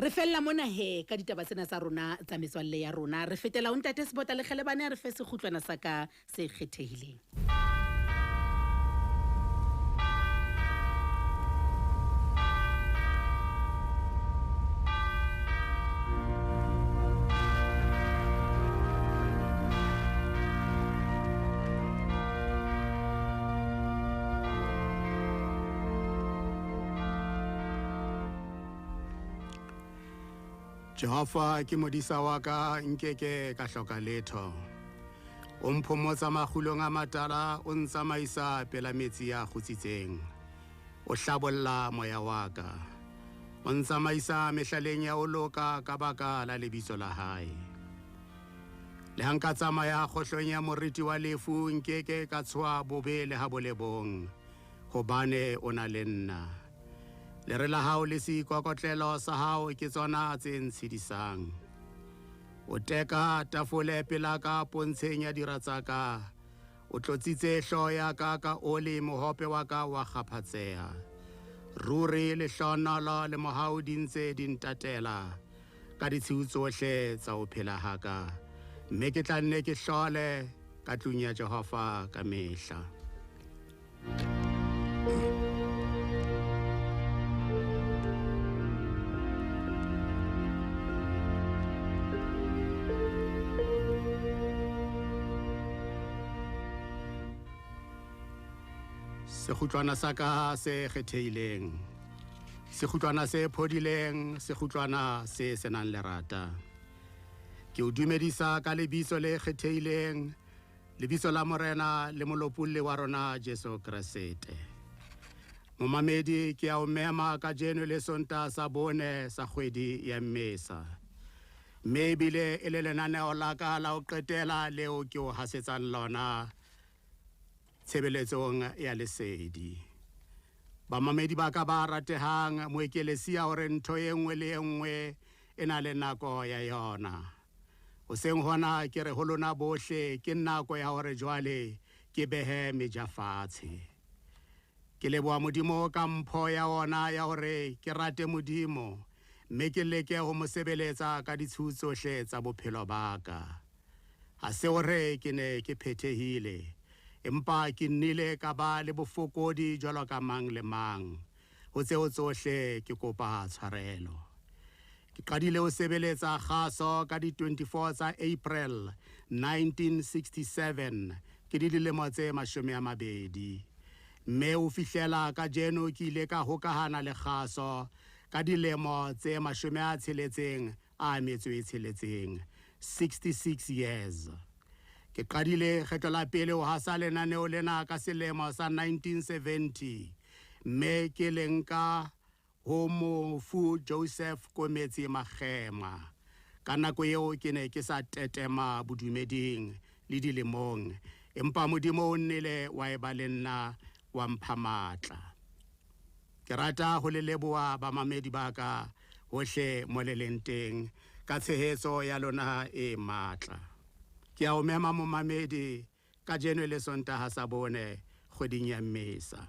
Re fella mona he ka ditaba tsena tsa rona tsa metswalle ya rona re fetela o ntate Sebota le Kgelebane re fe sekgutlwana sa ka se kgethehileng. Jehova ke modisa wa ka nkeke ka hloka letho. O mphomotsa makgulong a matala o ntsamaisa pela metsi ya kgutsitseng. O hlabolla moya wa ka. O ntsamaisa mehlaleng ya ho loka ka baka la lebitso la hae. Le ha nka tsamaya kgohlong ya moriti wa lefu nkeke ka tshoha bobe le ha bo le bong hobane o na le nna. Le re la hao le seikokotlelo sa hao ke tsona tse ntshedisang. O teka tafole pela ka pontsheng ya dira tsa ka. O tlotsitse hlooho ya ka ka oli mohope wa ka wa kgaphatseha. Ruri le hlonolo le mohau di ntse di ntatela ka ditshiu tsohle tsa ho phela ha ka. Mme ke tla nne ke hlole ka tlung ya Jehova ka mehla. Sekhutlwana sa ka se kgethehileng. Sekhutlwana se phodileng, sekhutlwana se senang lerata. Ke o dumedisa ka lebitso le kgethehileng, lebitso la Morena le Molopolli wa rona Jesu Kriste. Momamedi ke a o mema ka jeno le Sontaha sa bone sa kgwedi ya Mmesa. Mme ebile e le lenaneo la ka la ho qetela leo ke o hasetsang lona tshebeletsong ya lesedi. Bamamedi ba ka ba ratehang moekelesia hore ntho e nngwe le e nngwe e na le nako ya yona. O seng hona ke re ho lona bohle ke nako ya hore jwale ke behe meja fatshe. Ke leboha Modimo ka mpho ya ona ya hore ke rate Modimo mme ke leke ho mo sebeletsa ka ditshiu tsohle tsa bophelo ba ka. Ha se hore ke ne ke phethehile, empa ke nnile ka ba le bofokodi jwalo ka mang le mang. Ho tseo tsohle ke kopa tshwarelo. Ke qadile ho sebeletsa kgaso ka di 24 tsa April 1967 ke di dilemo tse 20. Mme o fihlela ka jeno ke ile ka hokahana le kgaso ka dilemo tse 66 66 years. Ke qadile kgetlo la pele ho hasa lenaneo lena ka selemo sa 1970 mme ke lenka ho mofu Joseph Kometsi Magema. Ka nako eo ke ne ke sa tetema bodumeding le dilemong, empa Modimo o nnile wa eba le nna wa mpha matla. Ke rata ho le leboha bamamedi ba ka hohle mo le leng teng ka tshehetso ya lona e matla. Ke a o mema momamedi ka jeno le Sontaha sa bone kgweding ya Mmesa.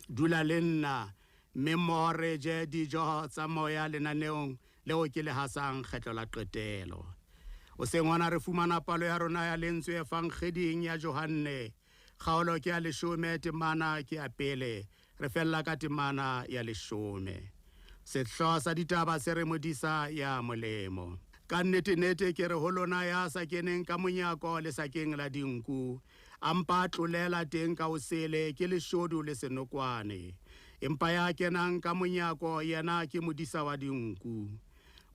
Dula le nna mme more je dijo tsa moya lenaneong leo ke le hasang kgetlo la qetelo. O seng hona re fumana palo ya rona ya lentswe Evangelieng ya Johanne. Kgaolo ke ya 10, temana ke ya pele, re fella ka temana ya 10. Sehloho sa ditaba se re modisa ya molemo. Ka nnete ke re ho lona ya sa keneng ka monyako le sakeng la dinku, ampa tlolela teng ka hosele ke leshodu le senokwane. Empa ya kenang ka monyako yena ke modisa wa dinku.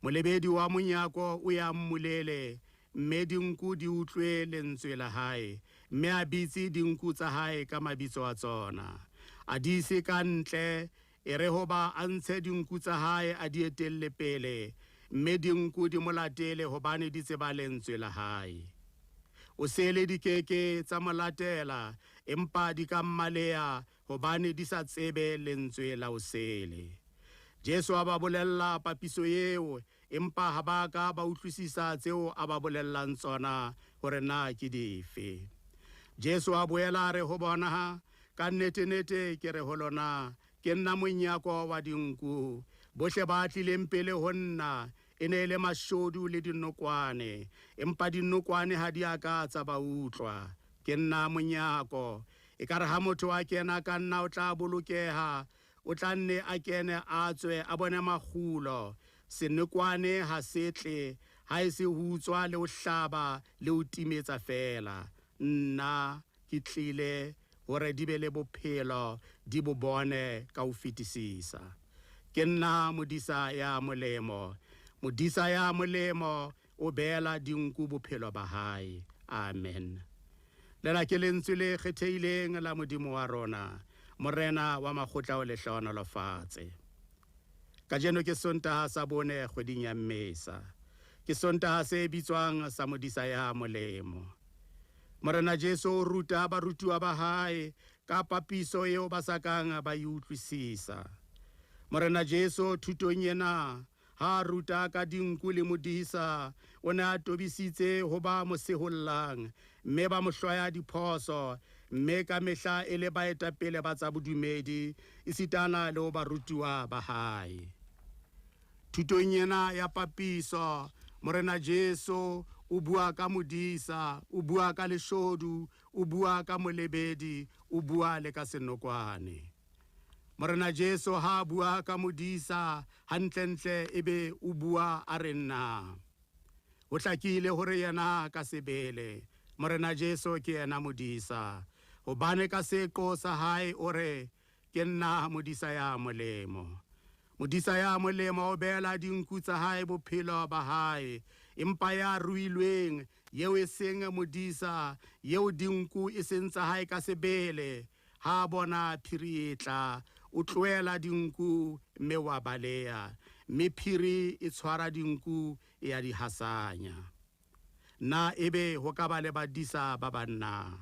Molebedi wa monyako o ya mmulele, mme dinku di utlwe lentswe la hae, mme a bitse dinku tsa hae ka mabitso a tsona. A di ise ka ntle, e re hoba a ntshe dinku tsa hae a di etelle pele, mme dinku di molatele hobane di tseba lentswe la hae. O sele di keke tsa molatela, empa di ka mmaleha hobane di sa tsebe lentswe la osele. Jesu a ba bolella papiso eo, empa ha ba ka ba utlwisisa tseo a ba bolellang tsona hore na ke dife. Jesu a boela re ho bona, ka nnete ke re ho lona ke nna monyako wa dinku, bohle ba tlileng pele ho nna e ne le mashodu le dinokwane, empa dinokwane ha di aka tsa ba utlwa. Ke nna monyako, e kare ha motho a kena ka nna o tla bolokeha, o tla nne a kene a tswe a bone makgulo. Senokwane ha setle ha e se hutswa le ho hlaba le ho timetsa fela. Nna ke tlile hore di be le bophelo di bo bone ka ho fetisisa. Ke nna modisa ya molemo, modisa ya molemo o beela dinku bophelo ba hae. Amen. Lena ke lentswe le kgethehileng la Modimo wa rona, morena wa makgotla o lehlohonolo fatshe. Kajeno ke Sontaha sa bone kgweding ya Mmesa, ke Sontaha se bitswang sa modisa ya molemo. Morena Jesu o ruta barutuwa ba hae ka papiso eo ba sa kang ba e utlwisisa. Morena Jesu thutong ena ha ruta ka dinku le modisa, o ne a tobisitse ho ba mo sehollang, mme ba mo hloya diphoso, mme ka mehla e le baetapele ba tsa bodumedi esitana le ho barutuwa ba hae. Thutong ena ya papiso, morena Jesu o bua ka modisa, o bua ka leshodu, o bua ka molebedi, o bua le ka senokwane. Morena Jesu ha bua ka modisa hantlentle ebe o bua a re nna. Ho hlakile hore yena ka sebele, morena Jesu ke yena modisa, hobane ka seqo sa hae o re ke nna modisa ya molemo. Modisa ya molemo o beela dinku tsa hae bophelo ba hae, empa ya ruilweng yeo e seng modisa, yeo dinku e seng tsa hae ka sebele, ha bona phiri e tla, o tloela dinku mme wa baleya, mme phiri e tshwara dinku e ya di hasanya. Na ebe ho ka ba le badisa ba banna?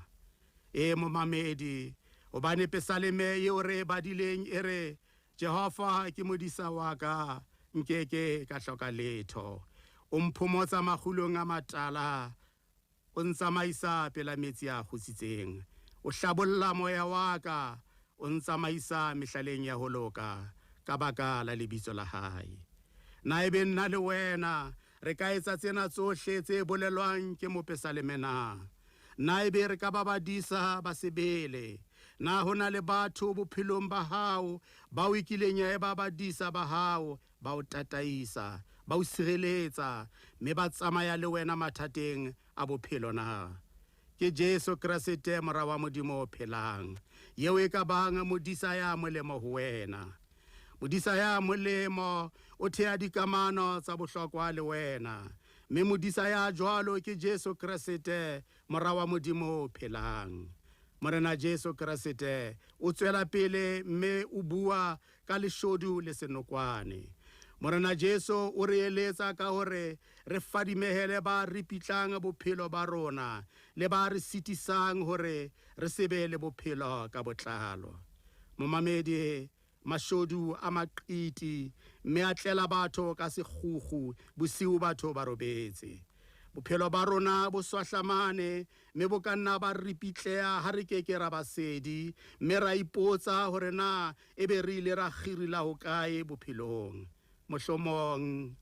Momamedi, hobane pesaleme eo re badileng e re, Jehova ke modisa wa ka, nkeke ka hloka letho. O mphomotsa makgulong a matala, o ntsamaisa pela metsi a kgutsitseng. O hlabolla moya wa ka, o ntsamaisa mehlaleng ya ho loka ka baka la lebitso la hae. Na ebe nna le wena re ka etsa tsena tsohle tse bolelwang ke mopesaleme na? Na ebe re ka ba badisa ba sebele? Na hona le batho bophelong ba hao ba o ikileng ya ba badisa ba hao, ba o tataisa, ba o sireletsa, mme ba tsamaya le wena mathateng a bophelo na? Ke Jesu Kriste mora wa Modimo o phelang, yeo e ka bang modisa ya molemo ho wena. Modisa ya molemo o thea dikamano tsa bohlokwa le wena, mme modisa ya jwalo ke Jesu Kriste mora wa Modimo o phelang. Morena Jesu Kriste o tswela pele mme o bua ka leshodu le senokwane. Morena Jesu o re eletsa ka hore re fadimehele ba ripitlang bophelo ba rona, le ba re sitisang hore re sebe le bophelo ka botlalo. Momamedi, mashodu a maqiti mme a tlela batho ka sekgukgu, bosiu batho ba robetse. Bophelo ba rona bo swahlamane, mme bo ka nna ba ripitleha ha re keke ra basedi, mme ra ipotsa hore na ebe re ile ra khirila ho kae bophelong. Mohlomong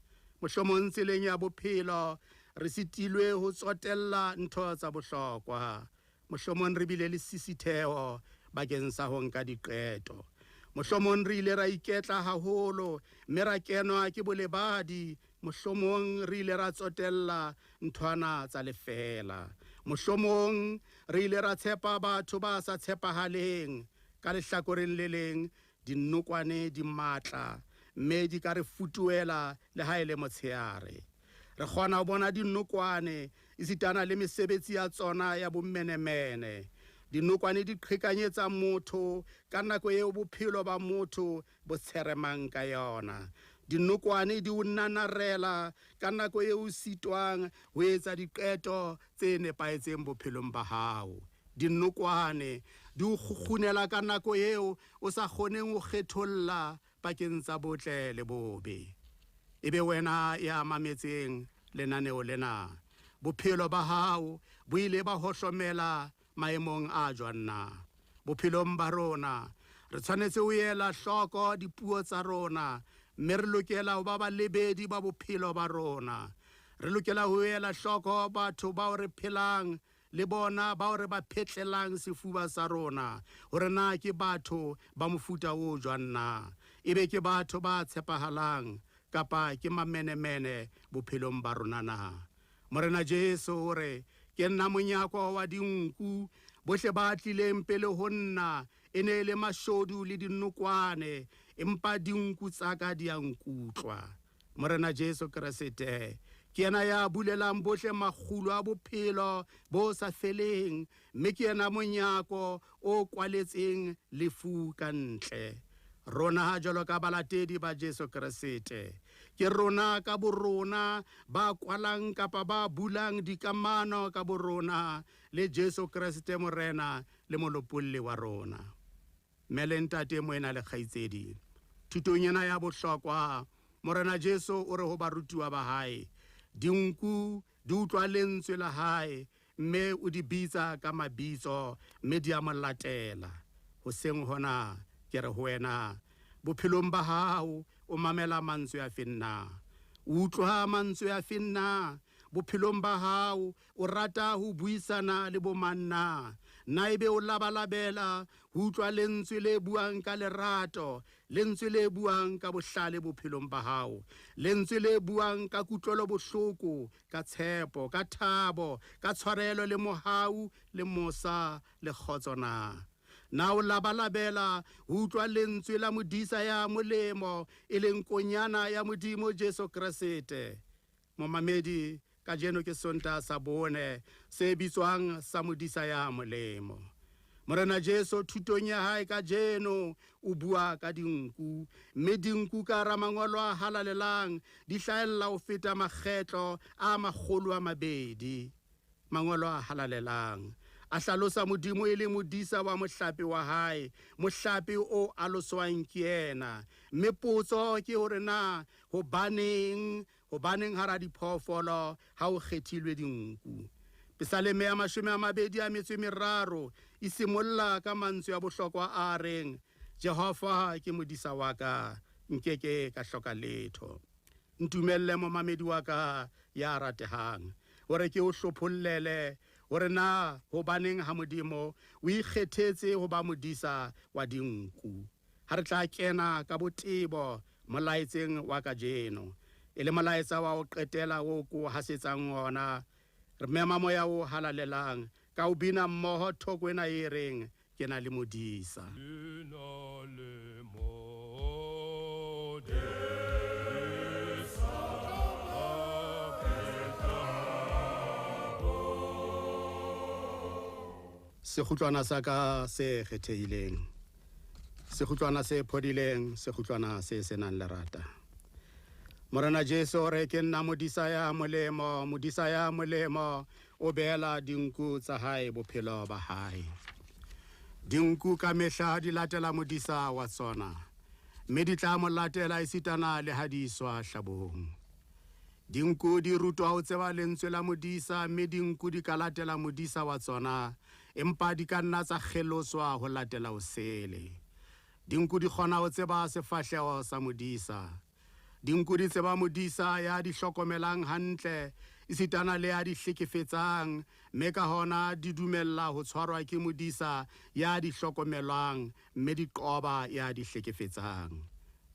tseleng ya bophelo re sitilwe ho tsotella ntho tsa bohlokwa. Mohlomong re bile le sisitheo bakeng sa ho nka diqeto. Mohlomong re ile ra iketla haholo, mme ra kenwa ke bolebadi. Mohlomong re ile ra tsotella nthwana tsa lefela. Mohlomong re ile ra tshepa batho ba sa tshepahaleng. Ka lehlakoreng le leng, dinokwane di matla, mme di ka re futuela le ha e le motshehare. Re kgona ho bona dinokwane esitana le mesebetsi ya tsona ya bomenemene. Dinokwane di qhekanyetsa motho ka nako eo bophelo ba motho bo tsheremang ka yona. Dinokwane di o nanarela ka nako eo sitwang ho etsa diqeto tse nepahetseng bophelong ba hao. Dinokwane di o kgukgunela ka nako eo o sa kgoneng ho kgetholla pakeng tsa botle le bobe. Ebe wena ya mametseng lenaneo lena, bophelo ba hao bo ile ba hohlomela maemong a jwanna. Bophelong ba rona re tshwanetse ho ela hloko dipuo tsa rona, mme re lokela ho ba balebedi ba bophelo ba rona. Re lokela ho ela hloko batho bao re phelang le bona bao re ba phetlelang sefuba sa rona, hore na ke batho ba mofuta o jwang na, ebe ke batho ba tshepahalang kapa ke mamenemene bophelong ba rona na. Morena Jesu hore ke nna monyako wa dinku, bohle ba tlileng pele ho nna e ne le mashodu le dinokwane, empa dinku tsa ka di a nkutlwa. Morena Jesu Kriste ke yena ya bulelang bohle makgulo a bophelo bo sa feleng, mme ke yena monyako o kwaletseng lefu ka ntle. Rona jwalo ka balatedi ba Jesu Kriste, ke rona ka borona ba kwalang kapa ba bulang dikamano ka borona le Jesu Kriste morena le molopolli wa rona. Mele ntate moena le kgaitsedi, thutong ena ya bohlokwa morena Jesu o re ho barutiwa ba hae, dinku di utlwa lentswe la hae, mme o di bitsa ka mabitso, mme di a mo latela. Hoseng hona ke re ho wena, bophelong ba hao o mamela mantswe a fenna, utlwa mantswe a fenna. Bophelong ba hao o rata ho buisana le bomanna, na ebe o labalabela ho utlwa lentswe le buang ka lerato, lentswe le buang ka bohlale bophelong ba hao, lentswe le buang ka kutlwelo bohloko, ka tshepo, ka thabo, ka tshwarelo le mohau le mosa le kgotso na. Na o labalabela ho utlwa lentswe la modisa ya molemo, e leng konyana ya Modimo Jesu Kriste. Momamedi, kajeno ke sonta sa bone se bitswang sa modisa ya molemo. Morena Jesu thutong ya hae kajeno o bua ka dinku, mme dinku ka hara mangolo a halalelang di hlahella ho feta makgetlo a 200. Mangolo a halalelang a hlalosa Modimo e le modisa wa mohlapi wa hae, mohlapi o aloswang ke yena. Mme potso ke hore na hobaneng hara diphoofolo ha o kgethilwe dinku. Psalme ya 23 e simolla ka mantswe a bohlokwa a reng, Jehova ke modisa wa ka, nkeke ka hloka letho. Ntumelle momamedi wa ka ya ratehang, hore ke o hlophollele hore na hobaneng ha Modimo o ikgethetse ho ba modisa wa dinku. Ha re tla kena ka botebo molaetseng wa kajeno, e le molaetsa wa ho qetela o ko hasetsang ona, re mema moya o halalelang ka o bina mmoho thoko ena e reng ke na le modisa. Sekhutlwana sa ka se kgethehileng, sekhutlwana se phodileng, sekhutlwana se senang lerata. Morena Jesu re ke nna modisa ya molemo, modisa ya molemo o beela dinku tsa hae bophelo ba hae. Dinku ka mehla di latela modisa wa tsona, mme di tla mo latela esitana le ha di iswa hlabong. Dinku di rutwa ho tseba lentswe la modisa, mme dinku di ka latela modisa wa tsona, empa di ka nna tsa kgeloswa ho latela hosele. Dinku di kgona ho tseba sefahleho sa modisa. Dinku di tseba modisa ya di hlokomelang hantle, esitana le ya di hlekefetsang, mme ka hona di dumella ho tshwarwa ke modisa ya di hlokomelang, mme di qoba ya di hlekefetsang.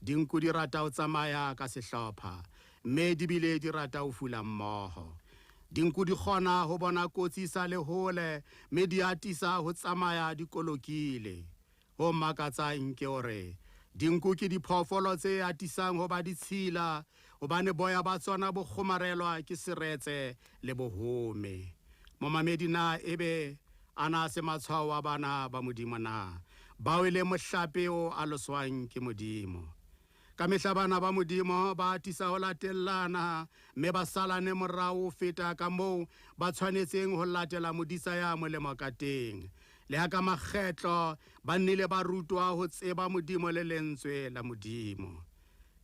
Dinku di rata ho tsamaya ka sehlopha, mme di bile di rata ho fula mmoho. Dinku di kgona ho bona kotsi sa le hole, mme di atisa ho tsamaya di kolokile. Ho makatsang ke hore dinku ke diphoofolo tse atisang ho ba ditshila, hobane boya ba tsona bo kgomarelwa ke seretse le bohome. Momamedi na ebe ana se matshwao a bana ba Modimo na, bao e le mohlape o aloswang ke Modimo. Ka mehla bana ba Modimo ba atisa ho latellana, mme ba salane morao ho feta ka moo ba tshwanetseng ho latela modisa ya molemo ka teng. Le ha ka makgetlo ba nnile ba rutwa ho tseba Modimo le lentswe la Modimo.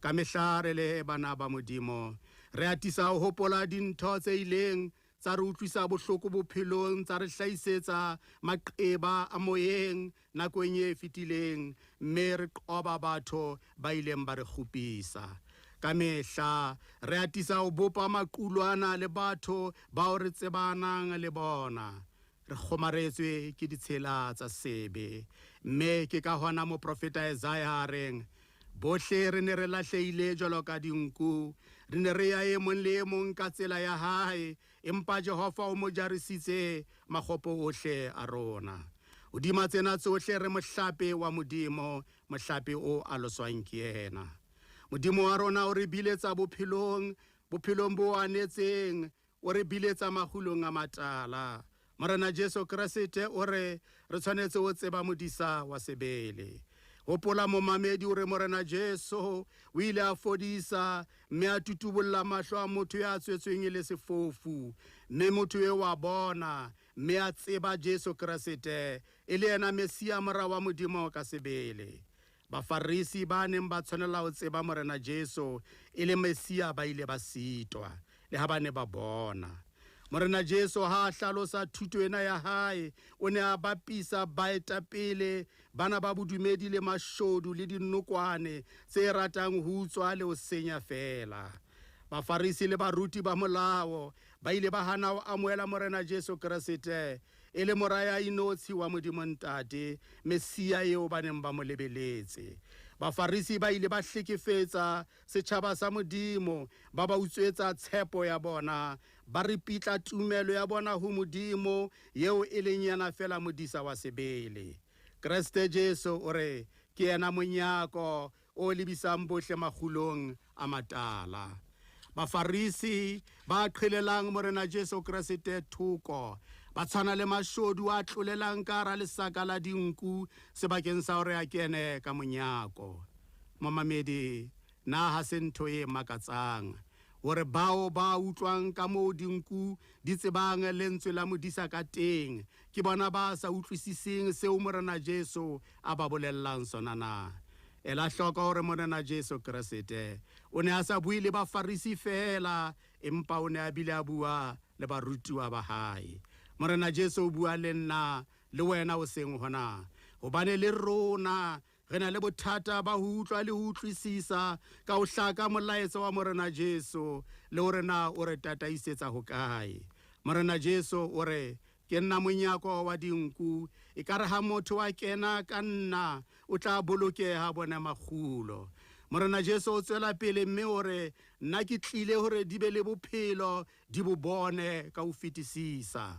Ka mehla re le bana ba Modimo re atisa ho hopola dintho tse ileng tsa re utlwisa bohloko bophelong, tsa re hlahisetsa maqeba a moyeng nakong e fetileng, mme re qoba batho ba ileng ba re kgupisa. Ka mehla re atisa ho bopa maqulwana le batho bao re tsebanang le bona. Re kgomaretswe ke ditshela tsa sebe, mme ke ka hona moprofeta Isaiah a reng, bohle re ne re lahlehile jwalo ka dinku, re ne re ya e mong le e mong ka tsela ya hae, empa Jehova o mo jarisitse makgopo ohle a rona. Hodima tsena tsohle re mohlape wa Modimo, mohlape o a loswang ke yena. Modimo wa rona o re biletsa bophelong bo anetseng, o re biletsa mahulong a matala. Morena Jesu Kriste o re tshwanetse ho tseba modisa wa sebele. Hopola momamedi o re Morena Jesu o ile a fodisa, mme a tutubulla mahlo a motho ya tswetsweng le sefofu, mme motho e wa bona, mme a tseba Jesu Kriste e le yena Mesia mora wa Modimo ka sebele. Bafarisi ba neng ba tshwanela ho tseba Morena Jesu e le Mesia ba ile ba sitwa le ha ba ne ba bona. Morena Jesu ha hlalosa thuto ena ya hae, o ne a bapisa baetapele bana ba bodumedi le mashodu le dinokwane tse ratang ho utswa le ho senya fela. Bafarisi le baruti ba molao ba ile ba hana ho amohela Morena Jesu Kriste e le moraya inotshi wa Modimo Ntate, Mesia eo ba neng ba mo lebeletse. Bafarisi ba ile ba hlekefetsa setjhaba sa Modimo, ba ba utswetsa tshepo ya bona, ba ripitla tumelo ya bona ho Modimo yeo e leng yana fela modisa wa sebele. Kriste Jesu o re ke yena monyako o lebisang bohle makgulong a matala. Bafarisi ba qhelelang Morena Jesu Kriste thoko, ba tshwana le mashodu a tlolelang ka hara lesaka la dinku sebakeng sa hore a kene ka monyako. Momamedi, na ha se ntho e makatsang hore bao ba utlwang ka moo dinku di tsebang lentswe la modisa ka teng ke bona ba sa utlwisising seo Morena Jesu a ba bolellang sona na? Ela hloka hore Morena Jesu Kriste o ne a sa bue le bafarisi fela, empa o ne a bile a bua le barutiwa ba hae. Morena Jesu o bua le nna le wena o seng hona, hobane le rona re na le bothata ba ho utlwa le ho utlwisisa ka ho hlaka molaetsa wa Morena Jesu le hore na o re tataisetsa hokae. Morena Jesu o re ke nna monyako wa dinku, e ka re ha motho wa kena ka nna o tla bolokeha bona makgulo. Morena Jesu o tswela pele mme o re nna ke tlile hore di be le bophelo di bo bone ka ho fetisisa.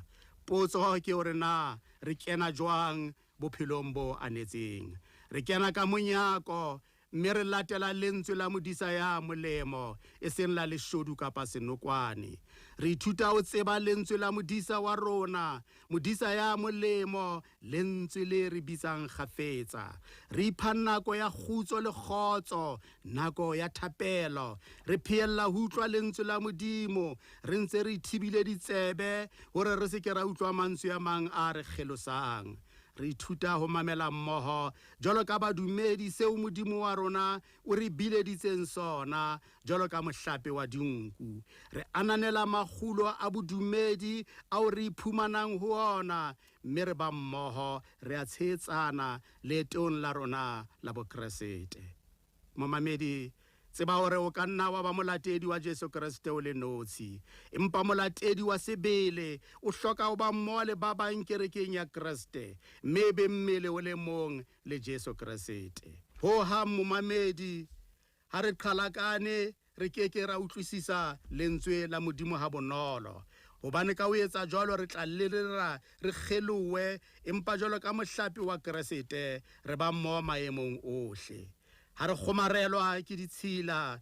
Potso ke hore na re kena jwang bophelong bo anetseng? Re kena ka monyako, mme re latela lentswe la modisa ya molemo, e seng la leshodu kapa senokwane. Re ithuta ho tseba lentswe la modisa wa rona, modisa ya molemo, lentswe le re bitsang kgafetsa. Re ipha nako ya kgutso le kgotso, nako ya thapelo. Re phiella ho utlwa lentswe la Modimo, re ntse re ithibile ditsebe hore re se ke ra utlwa mantswe a mang a re kgelosang. Re ithuta ho mamela mmoho jwalo ka badumedi seo Modimo wa rona o re bileditseng sona jwalo ka mohlape wa dinku. Re ananela makgulo a bodumedi ao re iphumanang ho ona, mme re ba mmoho re a tshehetsana leetong la rona la boKreste. Momamedi, tseba hore o ka nna wa ba molatedi wa Jesu Kriste o le notshi, empa molatedi wa sebele o hloka ho ba mmoho le ba bang kerekeng ya Kriste, mme be mmele o le mong le Jesu Kriste. Ho ha momamedi, ha re qhalakane re keke ra utlwisisa lentswe la Modimo ha bonolo, hobane ka ho etsa jwalo re tla lelera re kgelowe, empa jwalo ka mohlapi wa Kriste re ba mmoho maemong ohle. Ha re kgomarelwa ke ditshila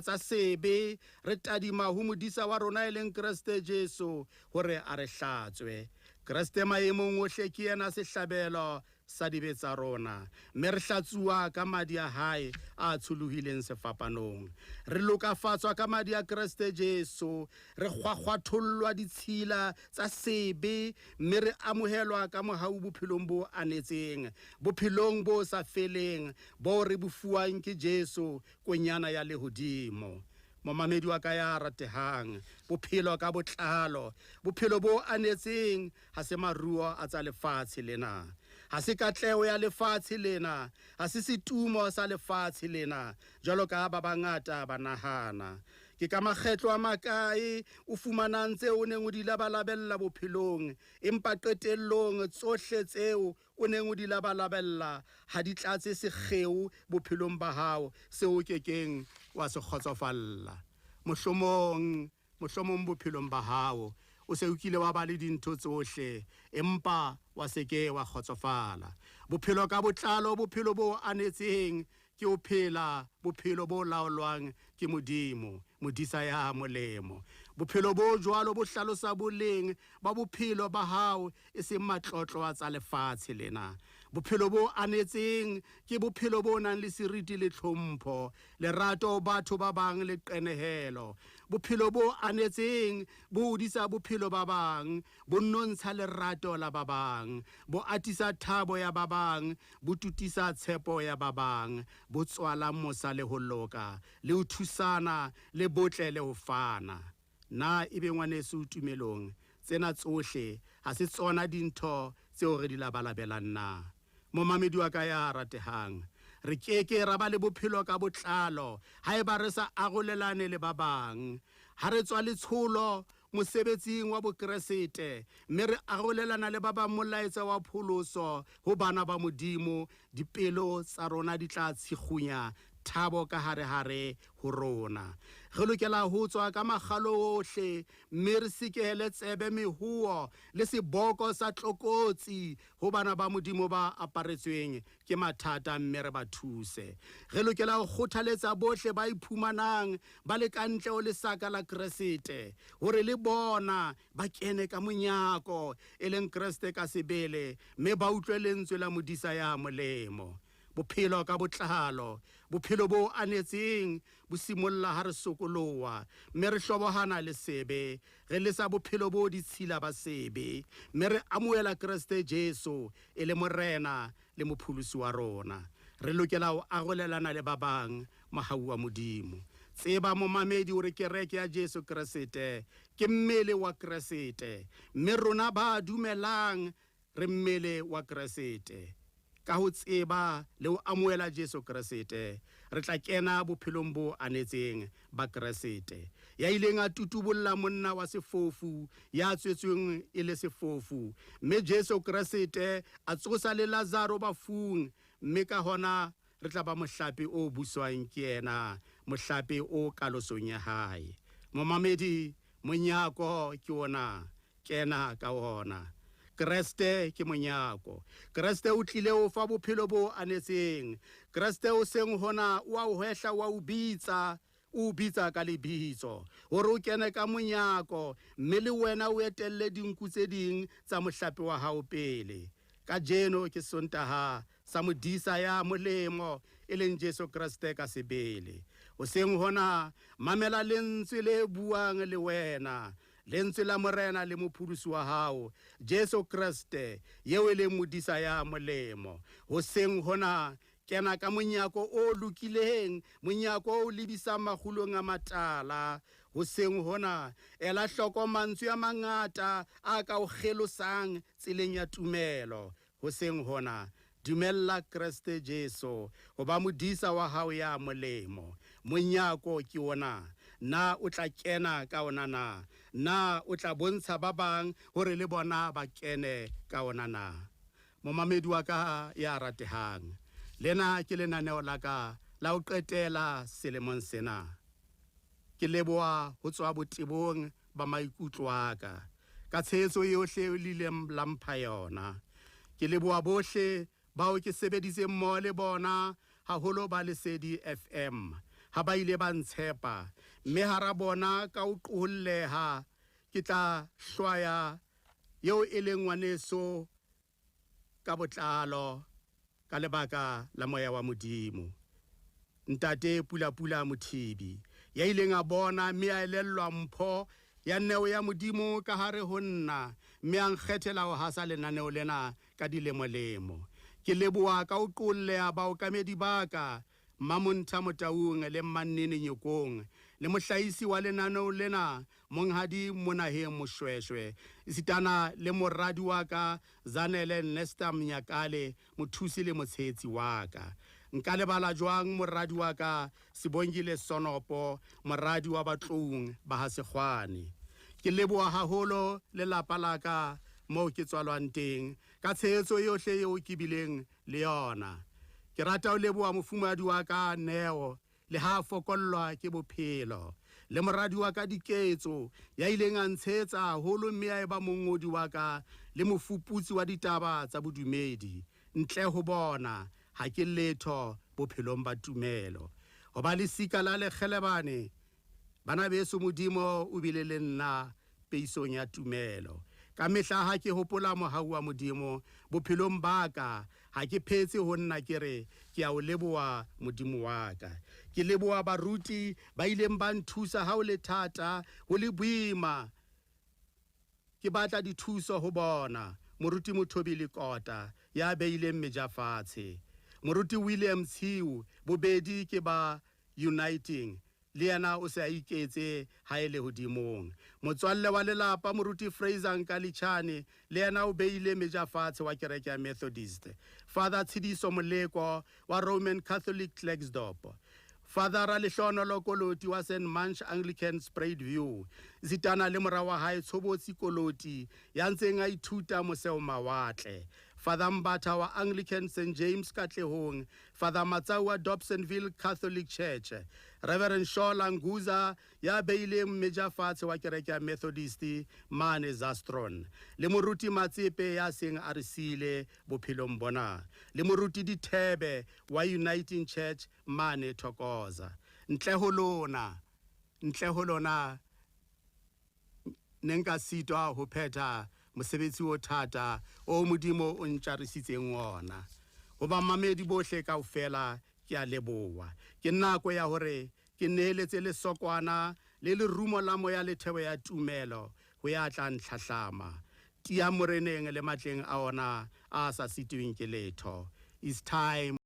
tsa sebe, re tadima ho modisa wa rona e leng Kriste Jesu hore a re hlatswe. Kriste maemong ohle ke yena sehlabelo sa dibe tsa rona, mme re hlatsuwa ka madi a hae a tsholohileng sefapanong. Re lokafatswa ka madi a Kriste Jesu, re kgwakgwathollwa ditshila tsa sebe, mme re amohelwa ka mohau bophelong bo anetseng, bophelong bo sa feleng, bo re bofuwang ke Jesu konyana ya lehodimo. Momamedi wa ka ya ratehang, bophelo ka botlalo, bophelo bo anetseng ha se maruo a tsa lefatshe lena. ha se katleho ya lefatshe lena, ha se setumo sa lefatshe lena, jwalo ka ba bangata ba nahana. Ke ka makgetlo a makae o fumanang tseo o neng o di labalabella bophelong, empa qetellong tsohle tseo o neng o di labalabella ha di tlatse sekgeo bophelong ba hao, seo o kekeng wa se kgotsofalla. Mohlomong bophelong ba hao o se o kile wa ba le dintho tsohle, empa wa se ke wa kgotsofala. Bophelo ka botlalo, bophelo bo anetseng ke o phela bophelo bo laolwang ke Modimo, modisa ya molemo. Bophelo bo jwalo bo hlalosa boleng ba bophelo ba hao e seng matlotlo a tsa lefatshe lena. Bophelo bo anetseng ke bophelo bo nang le seriti le tlhompho, lerato batho ba bang le qenehelo. Bophelo bo anetseng bo hodisa bophelo ba bang, bo nontsha lerato la ba bang, bo atisa thabo ya ba bang, bo tutisa tshepo ya ba bang, bo tswala mosa le ho loka, le ho thusana, le botle le ho fana. Na ebe ngwaneso tumelong, tsena tsohle ha se tsona dintho tseo re di labalabelang na? Momamedi wa ka ya ratehang, re keke ra ba le bophelo ka botlalo haeba re sa arolelane le ba bang. Ha re tswa letsholo mosebetsing wa bokeresete, mme re arolelana le ba bang molaetsa wa pholoso ho bana ba Modimo, dipelo tsa rona di tla tshikgunya thabo ka hare ho rona. Re lokela ho tswa ka makgalo ohle, mme re sikele tsebe mehuo le seboko sa tlokotsi ho bana ba Modimo ba aparetsweng ke mathata, mme re ba thuse. Re lokela ho kgothaletsa bohle ba iphumanang ba le kantle ho lesaka la Keresete, hore le bona ba kene ka monyako e leng Kreste ka sebele, mme ba utlwe lentswe la modisa ya molemo. Bophelo ka botlalo, bophelo bo anetseng bo simolla ha re sokoloha, mme re hlobohana le sebe, re lesa bophelo bo ditshila ba sebe, mme re amohela Kreste Jesu e le morena le mopholosi wa rona. Re lokela ho arolelana le ba bang mohau wa Modimo. Tseba momamedi hore kereke ya Jesu Kriste ke mmele wa Kriste, mme rona ba dumelang re mmele wa Kriste. Ka ho tseba le ho amohela Jesu Kriste, re tla kena bophelong bo anetseng ba Kriste, ya ileng a tutubulla monna wa sefofu ya tswetsweng e le sefofu, mme Jesu Kriste a tsosa le Lazaro bafung, mme ka hona re tla ba mohlape o buswang ke yena, mohlape o kalosong ya hae. Momamedi, monyako ke ona, kena ka ona. Kriste ke monyako. Kriste o tlile o fa bophelo bo anetseng. Kriste o seng hona wa o hwehla wa o bitsa ka lebitso hore o kene ka monyako, mme le wena o etelle dinku tse ding tsa mohlape wa hao pele. Ka jeno ke Sontaha sa modisa ya molemo e leng Jesu Kriste ka sebele. O seng hona mamela lentswe le buang le wena, lentswe la morena le mopholosi wa hao Jesu Kriste, yeo e leng modisa ya molemo. Ho seng hona kena ka monyako o lokileng, monyako o lebisang makgulong a matala. Ho seng hona ela hloko mantswe a mangata a ka o kgelosang tseleng ya tumelo. Ho seng hona dumella Kriste Jesu ho ba modisa wa hao ya molemo. Monyako ke ona. Na o tla kena ka ona na? Na o tla bontsha ba bang hore le bona ba kene ka ona na? Momamedi wa ka ya ratehang, lena ke lenaneo la ka la ho qetela selemong sena. Ke leboha ho tswa botebong ba maikutlo a ka tshehetso yohle o ileng la mpha yona. Ke leboha bohle bao ke sebeditseng mmoho le bona, haholo ba Lesedi FM, ha ba ile ba ntshepa, mme hara bona ka ho qoholleha ke tla hlwaya yeo e leng ngwaneso ka botlalo ka lebaka la moya wa Modimo. Ntate Pula Mothibi, ya ileng a bona mme a elellwa mpho ya neo ya Modimo ka hare ho nna, mme a nkgethela ho hasa lenaneo lena ka dilemolemo. Ke leboha ka ho qolleha baokamedi ba ka, Mmamontha Motaung le Mmannene Nyokong, le mohlahisi wa lenaneo lena monghadi Monaheng Moshweshwe isitana le moradi wa ka Zanele Nesta Mnyakale mothusi le motshetsi wa ka nka lebala jwang moradi wa ka Sibongile Sonopo moradi wa batlong ba ha Sekgwane ke leboha haholo le lapa la ka mo ke tswalwang teng ka tshehetso yohle eo ke bileng le yona ke rata ho leboha mofumahadi wa ka Neo le ha fokollwa ke bophelo le moradi wa ka Diketso ya ileng a ntshetsa haholo mme a eba mongodi wa ka le mofuputsi wa ditaba tsa bodumedi ntle ho bona ha ke letho bophelong ba tumelo ho ba le sika la lekgelebane bana beso modimo o bile le nna peisong ya tumelo ka mehla ha ke hopola mohau wa modimo bophelong ba ka ha ke phetse ho nna ke re ke a o leboha modimo wa ka ke leboha baruti ba ileng ba nthusa ha o le thata ho le boima ke batla dithuso ho bona moruti Mothobile Kota ya beileng meja fatshe moruti William Tshiu bobedi ke ba Uniting le yena o se a iketse ha ele hodimong motswalle wa lelapa moruti Fraser Nkalichane le yena o beile meja fatshe wa kereke ya Methodist Father Tshidiso Moleko wa Roman Catholic Klerksdorp Father Alehlono Lokoloti wa St Munch Anglican Spruitview zitana le mora wa hae Tshobotsi Koloti ya ntseng a ithuta moseo mawatle Father Mbatha wa Anglican St James Katlehong Father Matsau wa Dobsonville Catholic Church Reverend Shola Nguza ya beile meja fatshe wa kereke ya Methodist mane Zastron le moruti Matsepe ya seng a re sile bophelong bona le moruti Dithebe wa Uniting Church mane Thokoza ntle ho lona nenka sitwa ho phetha mosebetsi o thata o modimo o ntjarisitseng ona ho ba mamedi bohle kaofela ke a leboha ke nako ya hore ke neheletse le sokwana le lerumo la moya le thebo ya tumelo ho ya tla ntlhahlama tia moreneng le matleng a ona a sa sitweng ke letho it's time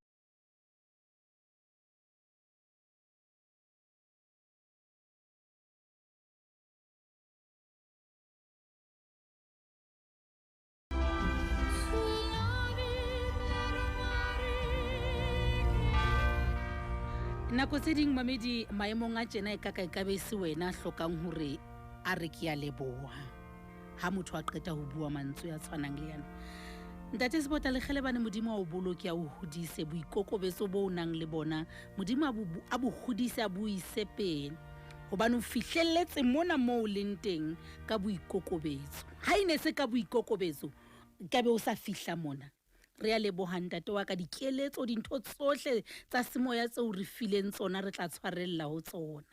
nako tse ding mamedi maemong a tjena e ka be se wena hlokang hore a re ke a leboha ha motho a qeta ho bua mantswe a tshwanang le yana ntate Sebota le kgelebane modimo wa o boloke a o hodise boikokobetso bo o nang le bona modimo a bo hodise a bo ise pele hobane o fihlelletse mona moo leng teng ka boikokobetso ha ine se ka boikokobetso ka be o sa fihla mona re a leboha ntate wa ka dikeletso dintho tsohle tsa semoya tseo re fileng tsona re tla tshwarella ho tsona